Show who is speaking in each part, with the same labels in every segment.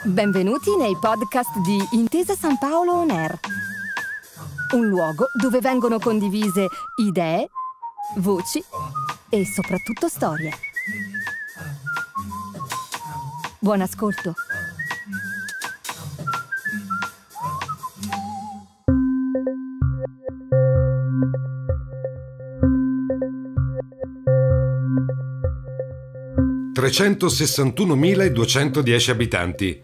Speaker 1: Benvenuti nei podcast di Intesa San Paolo On Air, un luogo dove vengono condivise idee, voci e soprattutto storie. Buon ascolto.
Speaker 2: (361.210 abitanti),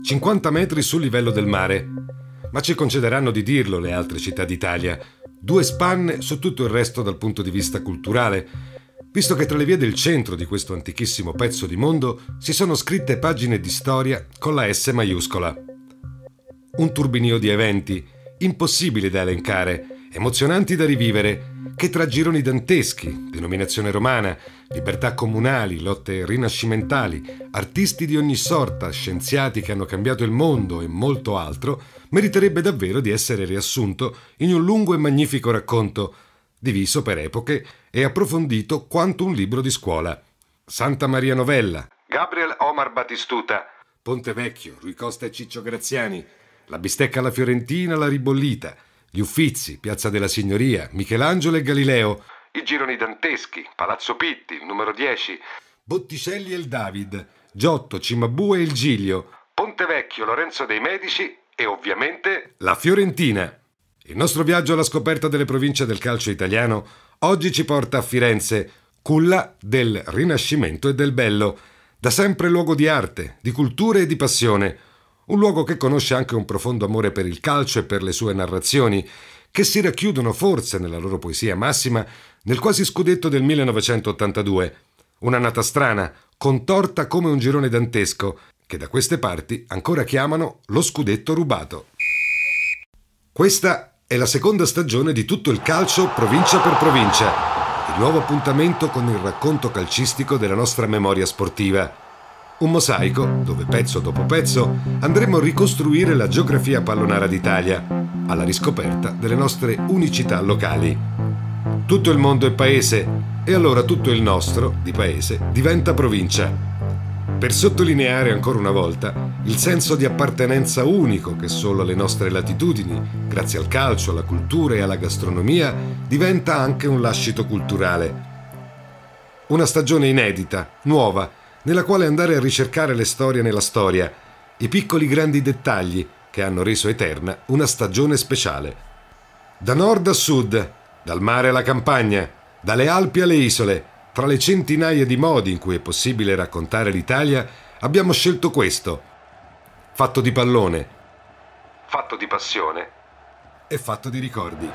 Speaker 2: 50 metri sul livello del mare, ma ci concederanno di dirlo le altre città d'Italia, 2 spanne su tutto il resto dal punto di vista culturale, visto che tra le vie del centro di questo antichissimo pezzo di mondo si sono scritte pagine di storia con la S maiuscola. Un turbinio di eventi, impossibili da elencare, emozionanti da rivivere, che tra gironi danteschi, denominazione romana, libertà comunali, lotte rinascimentali, artisti di ogni sorta, scienziati che hanno cambiato il mondo e molto altro, meriterebbe davvero di essere riassunto in un lungo e magnifico racconto, diviso per epoche e approfondito quanto un libro di scuola. Santa Maria Novella, Gabriel Omar Battistuta, Ponte Vecchio, Rui Costa e Ciccio Graziani, la bistecca alla fiorentina, la ribollita, gli Uffizi, Piazza della Signoria, Michelangelo e Galileo, i gironi danteschi, Palazzo Pitti, il numero 10, Botticelli e il David, Giotto, Cimabue e il Giglio, Ponte Vecchio, Lorenzo dei Medici e ovviamente la Fiorentina. Il nostro viaggio alla scoperta delle province del calcio italiano oggi ci porta a Firenze, culla del Rinascimento e del Bello, da sempre luogo di arte, di cultura e di passione. Un luogo che conosce anche un profondo amore per il calcio e per le sue narrazioni, che si racchiudono forse nella loro poesia massima nel quasi scudetto del 1982. Un'annata strana, contorta come un girone dantesco, che da queste parti ancora chiamano lo scudetto rubato. Questa è la seconda stagione di Tutto il calcio provincia per provincia, il nuovo appuntamento con il racconto calcistico della nostra memoria sportiva. Un mosaico dove pezzo dopo pezzo andremo a ricostruire la geografia pallonara d'Italia, alla riscoperta delle nostre unicità locali. Tutto il mondo è paese e allora tutto il nostro, di paese, diventa provincia. Per sottolineare ancora una volta il senso di appartenenza unico che solo alle nostre latitudini, grazie al calcio, alla cultura e alla gastronomia, diventa anche un lascito culturale. Una stagione inedita, nuova, nella quale andare a ricercare le storie nella storia, i piccoli grandi dettagli che hanno reso eterna una stagione speciale. Da nord a sud, dal mare alla campagna, dalle Alpi alle isole, tra le centinaia di modi in cui è possibile raccontare l'Italia, abbiamo scelto questo, fatto di pallone, fatto di passione e fatto di ricordi.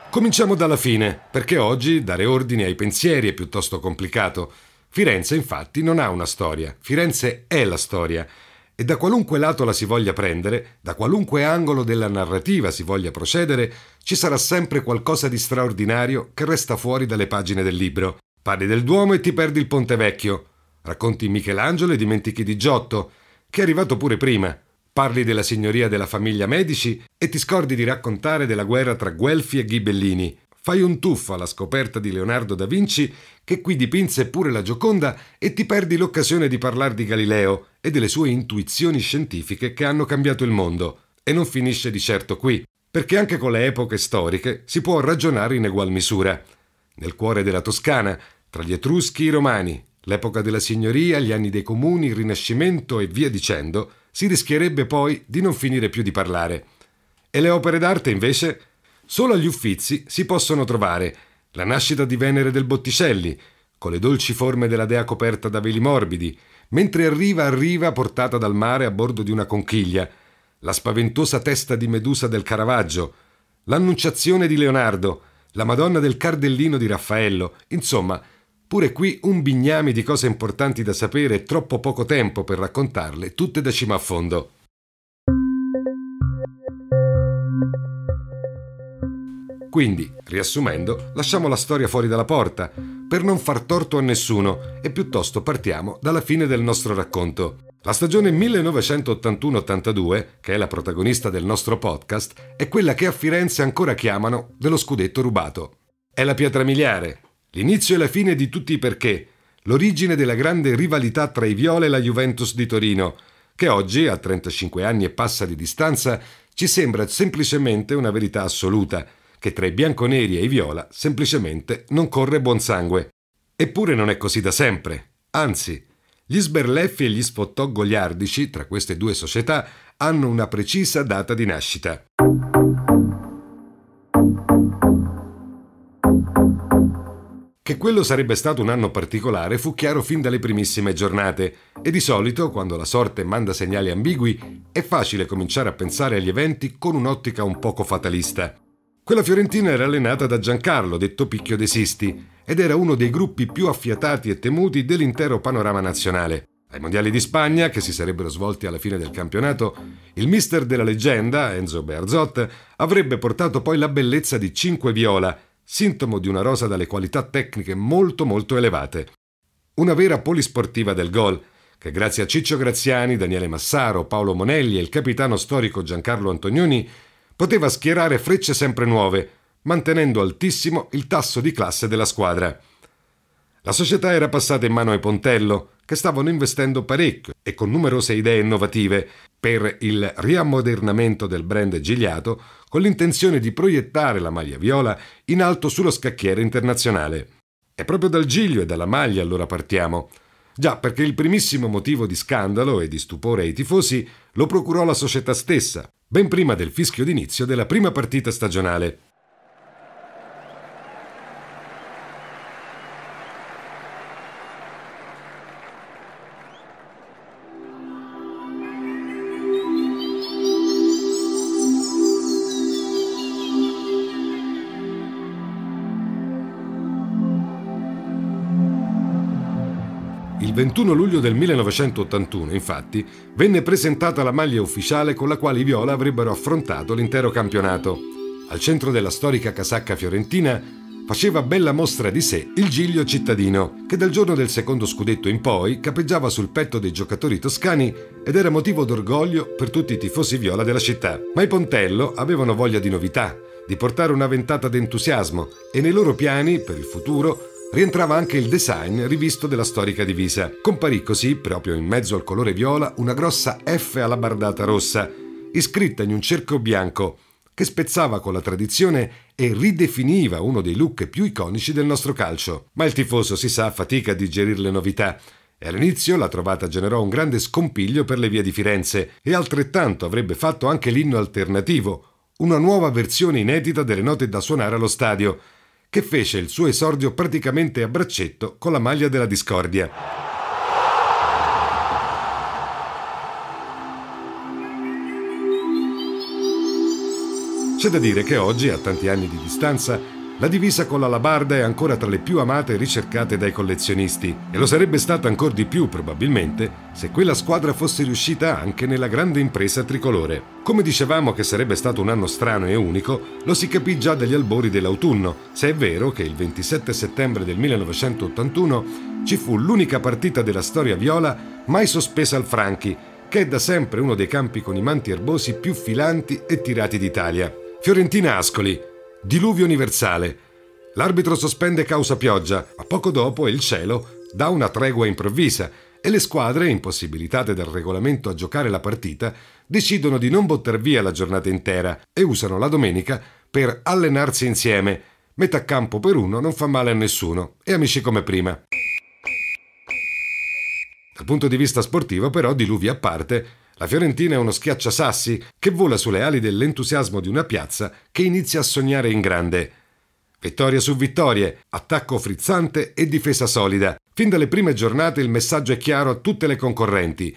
Speaker 2: Cominciamo dalla fine, perché oggi dare ordine ai pensieri è piuttosto complicato. Firenze, infatti, non ha una storia. Firenze è la storia. E da qualunque lato la si voglia prendere, da qualunque angolo della narrativa si voglia procedere, ci sarà sempre qualcosa di straordinario che resta fuori dalle pagine del libro. Parli del Duomo e ti perdi il Ponte Vecchio. Racconti Michelangelo e dimentichi di Giotto, che è arrivato pure prima. Parli della signoria della famiglia Medici e ti scordi di raccontare della guerra tra Guelfi e Ghibellini. Fai un tuffo alla scoperta di Leonardo da Vinci, che qui dipinse pure la Gioconda, e ti perdi l'occasione di parlare di Galileo e delle sue intuizioni scientifiche che hanno cambiato il mondo. E non finisce di certo qui, perché anche con le epoche storiche si può ragionare in egual misura. Nel cuore della Toscana, tra gli Etruschi e i Romani, l'epoca della signoria, gli anni dei comuni, il Rinascimento e via dicendo, si rischierebbe poi di non finire più di parlare. E le opere d'arte, invece? Solo agli Uffizi si possono trovare la nascita di Venere del Botticelli, con le dolci forme della dea coperta da veli morbidi, mentre arriva portata dal mare a bordo di una conchiglia, la spaventosa testa di Medusa del Caravaggio, l'Annunciazione di Leonardo, la Madonna del Cardellino di Raffaello, insomma, pure qui un bignami di cose importanti da sapere e troppo poco tempo per raccontarle tutte da cima a fondo. Quindi, riassumendo, lasciamo la storia fuori dalla porta, per non far torto a nessuno, e piuttosto partiamo dalla fine del nostro racconto. La stagione 1981-82, che è la protagonista del nostro podcast, è quella che a Firenze ancora chiamano dello scudetto rubato. È la pietra miliare, L'inizio e la fine di tutti i perché, l'origine della grande rivalità tra i Viola e la Juventus di Torino, che oggi, a 35 anni e passa di distanza, ci sembra semplicemente una verità assoluta, che tra i bianconeri e i Viola semplicemente non corre buon sangue. Eppure non è così da sempre, anzi, gli sberleffi e gli sfottò goliardici tra queste due società hanno una precisa data di nascita. Che quello sarebbe stato un anno particolare fu chiaro fin dalle primissime giornate e di solito, quando la sorte manda segnali ambigui, è facile cominciare a pensare agli eventi con un'ottica un poco fatalista. Quella fiorentina era allenata da Giancarlo, detto Picchio De Sisti, ed era uno dei gruppi più affiatati e temuti dell'intero panorama nazionale. Ai mondiali di Spagna, che si sarebbero svolti alla fine del campionato, il mister della leggenda, Enzo Bearzot, avrebbe portato poi la bellezza di 5 Viola, sintomo di una rosa dalle qualità tecniche molto elevate. Una vera polisportiva del gol, che grazie a Ciccio Graziani, Daniele Massaro, Paolo Monelli e il capitano storico Giancarlo Antonioni poteva schierare frecce sempre nuove, mantenendo altissimo il tasso di classe della squadra. La società era passata in mano ai Pontello, che stavano investendo parecchio e con numerose idee innovative per il riammodernamento del brand Gigliato, con l'intenzione di proiettare la maglia viola in alto sullo scacchiere internazionale. È proprio dal giglio e dalla maglia allora partiamo. Già, perché il primissimo motivo di scandalo e di stupore ai tifosi lo procurò la società stessa, ben prima del fischio d'inizio della prima partita stagionale. Il 21 luglio del 1981, infatti, venne presentata la maglia ufficiale con la quale i Viola avrebbero affrontato l'intero campionato. Al centro della storica casacca fiorentina faceva bella mostra di sé il giglio cittadino, che dal giorno del secondo scudetto in poi capeggiava sul petto dei giocatori toscani ed era motivo d'orgoglio per tutti i tifosi Viola della città. Ma i Pontello avevano voglia di novità, di portare una ventata d'entusiasmo e nei loro piani, per il futuro, rientrava anche il design rivisto della storica divisa. Comparì così, proprio in mezzo al colore viola, una grossa F alla bardata rossa, iscritta in un cerchio bianco, che spezzava con la tradizione e ridefiniva uno dei look più iconici del nostro calcio. Ma il tifoso, si sa, fatica a digerire le novità, e all'inizio la trovata generò un grande scompiglio per le vie di Firenze, e altrettanto avrebbe fatto anche l'inno alternativo, una nuova versione inedita delle note da suonare allo stadio, che fece il suo esordio praticamente a braccetto con la maglia della discordia. C'è da dire che oggi, a tanti anni di distanza, la divisa con l'alabarda è ancora tra le più amate e ricercate dai collezionisti, e lo sarebbe stata ancor di più, probabilmente, se quella squadra fosse riuscita anche nella grande impresa tricolore. Come dicevamo che sarebbe stato un anno strano e unico, lo si capì già dagli albori dell'autunno, se è vero che il 27 settembre del 1981 ci fu l'unica partita della storia viola mai sospesa al Franchi, che è da sempre uno dei campi con i manti erbosi più filanti e tirati d'Italia. Fiorentina-Ascoli. Diluvio universale. L'arbitro sospende causa pioggia, ma poco dopo il cielo dà una tregua improvvisa e le squadre, impossibilitate dal regolamento a giocare la partita, decidono di non buttar via la giornata intera e usano la domenica per allenarsi insieme. Metà campo per uno non fa male a nessuno, e amici come prima. Dal punto di vista sportivo, però, diluvi a parte, la Fiorentina è uno schiacciasassi che vola sulle ali dell'entusiasmo di una piazza che inizia a sognare in grande. Vittorie su vittorie, attacco frizzante e difesa solida. Fin dalle prime giornate il messaggio è chiaro a tutte le concorrenti.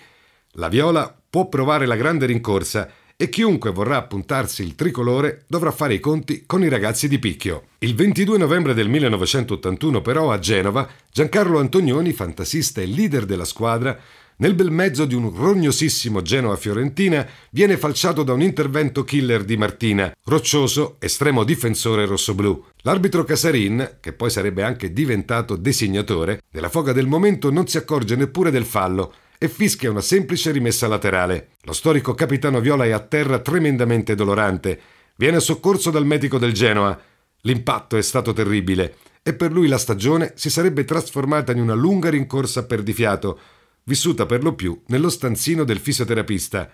Speaker 2: La Viola può provare la grande rincorsa e chiunque vorrà appuntarsi il tricolore dovrà fare i conti con i ragazzi di Picchio. Il 22 novembre del 1981, però, a Genova, Giancarlo Antonioni, fantasista e leader della squadra, nel bel mezzo di un rognosissimo Genoa-Fiorentina, viene falciato da un intervento killer di Martina, roccioso, estremo difensore rossoblù. L'arbitro Casarin, che poi sarebbe anche diventato designatore, nella foga del momento non si accorge neppure del fallo e fischia una semplice rimessa laterale. Lo storico capitano viola è a terra tremendamente dolorante. Viene soccorso dal medico del Genoa. L'impatto è stato terribile e per lui la stagione si sarebbe trasformata in una lunga rincorsa a perdifiato, vissuta per lo più nello stanzino del fisioterapista.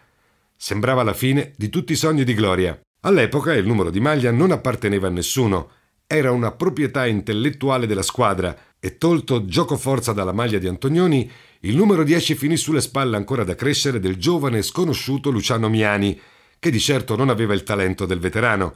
Speaker 2: Sembrava la fine di tutti i sogni di gloria. All'epoca il numero di maglia non apparteneva a nessuno, era una proprietà intellettuale della squadra e tolto giocoforza dalla maglia di Antonioni, il numero 10 finì sulle spalle ancora da crescere del giovane e sconosciuto Luciano Miani, che di certo non aveva il talento del veterano.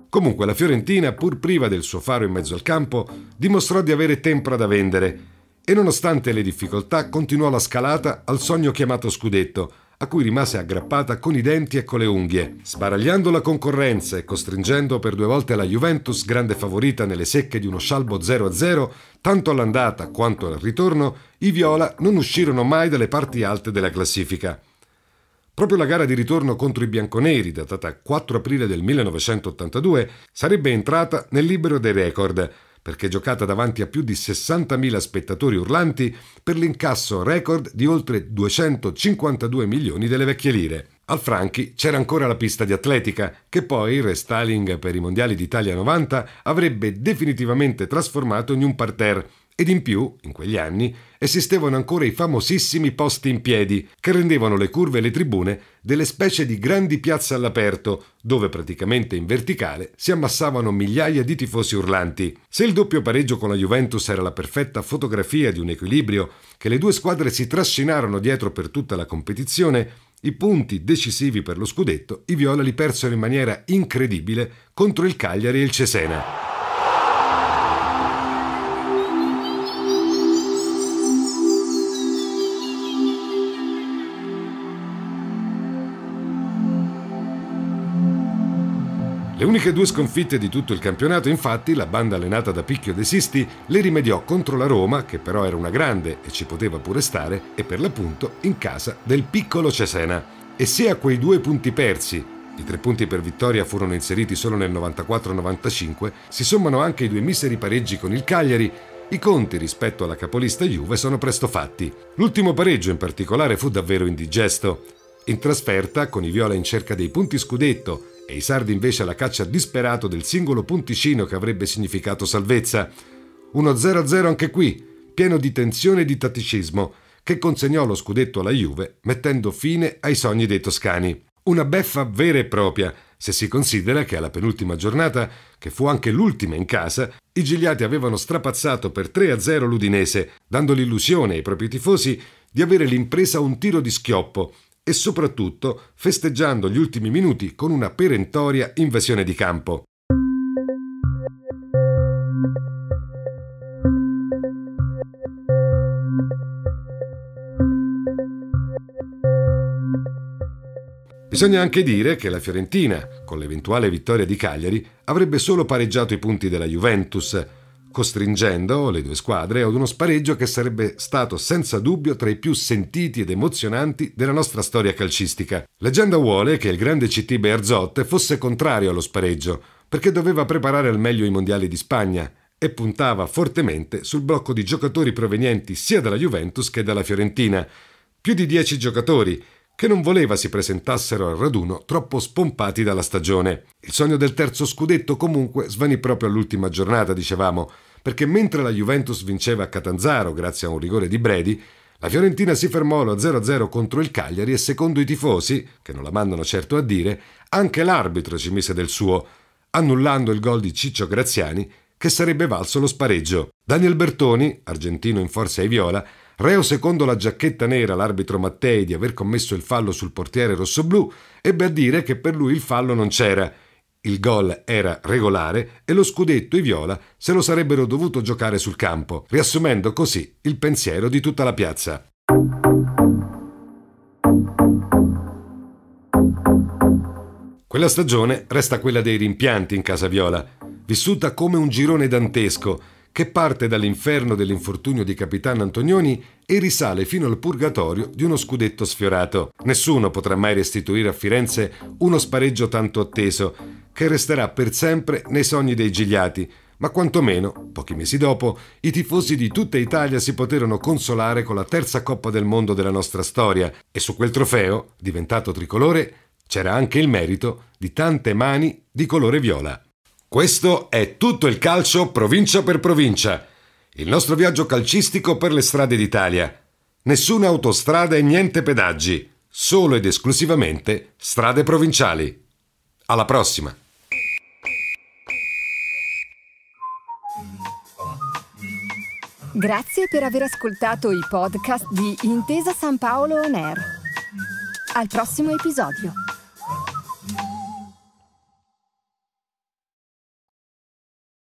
Speaker 2: Comunque la Fiorentina, pur priva del suo faro in mezzo al campo, dimostrò di avere tempra da vendere e nonostante le difficoltà continuò la scalata al sogno chiamato scudetto, a cui rimase aggrappata con i denti e con le unghie. Sbaragliando la concorrenza e costringendo per 2 volte la Juventus, grande favorita nelle secche di uno scialbo 0-0, tanto all'andata quanto al ritorno, i viola non uscirono mai dalle parti alte della classifica. Proprio la gara di ritorno contro i bianconeri, datata 4 aprile del 1982, sarebbe entrata nel libro dei record, perché giocata davanti a più di 60.000 spettatori urlanti per l'incasso record di oltre 252 milioni delle vecchie lire. Al Franchi c'era ancora la pista di atletica, che poi il restyling per i mondiali d'Italia 90 avrebbe definitivamente trasformato in un parterre, ed in più, in quegli anni, esistevano ancora i famosissimi posti in piedi, che rendevano le curve e le tribune delle specie di grandi piazze all'aperto, dove praticamente in verticale si ammassavano migliaia di tifosi urlanti. Se il doppio pareggio con la Juventus era la perfetta fotografia di un equilibrio che le due squadre si trascinarono dietro per tutta la competizione, i punti decisivi per lo scudetto i viola li persero in maniera incredibile contro il Cagliari e il Cesena. Le uniche 2 sconfitte di tutto il campionato, infatti, la banda allenata da Picchio De Sisti le rimediò contro la Roma, che però era una grande e ci poteva pure stare, e per l'appunto in casa del piccolo Cesena. E se a quei 2 punti persi, i 3 punti per vittoria furono inseriti solo nel 94-95, si sommano anche i 2 miseri pareggi con il Cagliari, i conti rispetto alla capolista Juve sono presto fatti. L'ultimo pareggio in particolare fu davvero indigesto. In trasferta, con i viola in cerca dei punti scudetto e i sardi invece alla caccia disperato del singolo punticino che avrebbe significato salvezza. Uno 0-0 anche qui, pieno di tensione e di tatticismo, che consegnò lo scudetto alla Juve, mettendo fine ai sogni dei toscani. Una beffa vera e propria, se si considera che alla penultima giornata, che fu anche l'ultima in casa, i gigliati avevano strapazzato per 3-0 l'Udinese, dando l'illusione ai propri tifosi di avere l'impresa a un tiro di schioppo, e soprattutto festeggiando gli ultimi minuti con una perentoria invasione di campo. Bisogna anche dire che la Fiorentina, con l'eventuale vittoria di Cagliari, avrebbe solo pareggiato i punti della Juventus, costringendo le 2 squadre ad uno spareggio che sarebbe stato senza dubbio tra i più sentiti ed emozionanti della nostra storia calcistica. Leggenda vuole che il grande CT Bearzot fosse contrario allo spareggio, perché doveva preparare al meglio i mondiali di Spagna e puntava fortemente sul blocco di giocatori provenienti sia dalla Juventus che dalla Fiorentina, più di 10 giocatori, che non voleva si presentassero al raduno troppo spompati dalla stagione. Il sogno del terzo scudetto comunque svanì proprio all'ultima giornata, dicevamo, perché mentre la Juventus vinceva a Catanzaro grazie a un rigore di Bredi, la Fiorentina si fermò allo 0-0 contro il Cagliari e secondo i tifosi, che non la mandano certo a dire, anche l'arbitro ci mise del suo, annullando il gol di Ciccio Graziani che sarebbe valso lo spareggio. Daniel Bertoni, argentino in forza ai viola, reo secondo la giacchetta nera l'arbitro Mattei di aver commesso il fallo sul portiere rossoblù, ebbe a dire che per lui il fallo non c'era. Il gol era regolare e lo scudetto i viola se lo sarebbero dovuto giocare sul campo, riassumendo così il pensiero di tutta la piazza. Quella stagione resta quella dei rimpianti in casa viola, vissuta come un girone dantesco che parte dall'inferno dell'infortunio di Capitano Antonioni e risale fino al purgatorio di uno scudetto sfiorato. Nessuno potrà mai restituire a Firenze uno spareggio tanto atteso, che resterà per sempre nei sogni dei gigliati, ma quantomeno, pochi mesi dopo, i tifosi di tutta Italia si poterono consolare con la terza Coppa del Mondo della nostra storia e su quel trofeo, diventato tricolore, c'era anche il merito di tante mani di colore viola. Questo è Tutto il calcio provincia per provincia, il nostro viaggio calcistico per le strade d'Italia. Nessuna autostrada e niente pedaggi, solo ed esclusivamente strade provinciali. Alla prossima!
Speaker 1: Grazie per aver ascoltato i podcast di Intesa San Paolo On Air. Al prossimo episodio.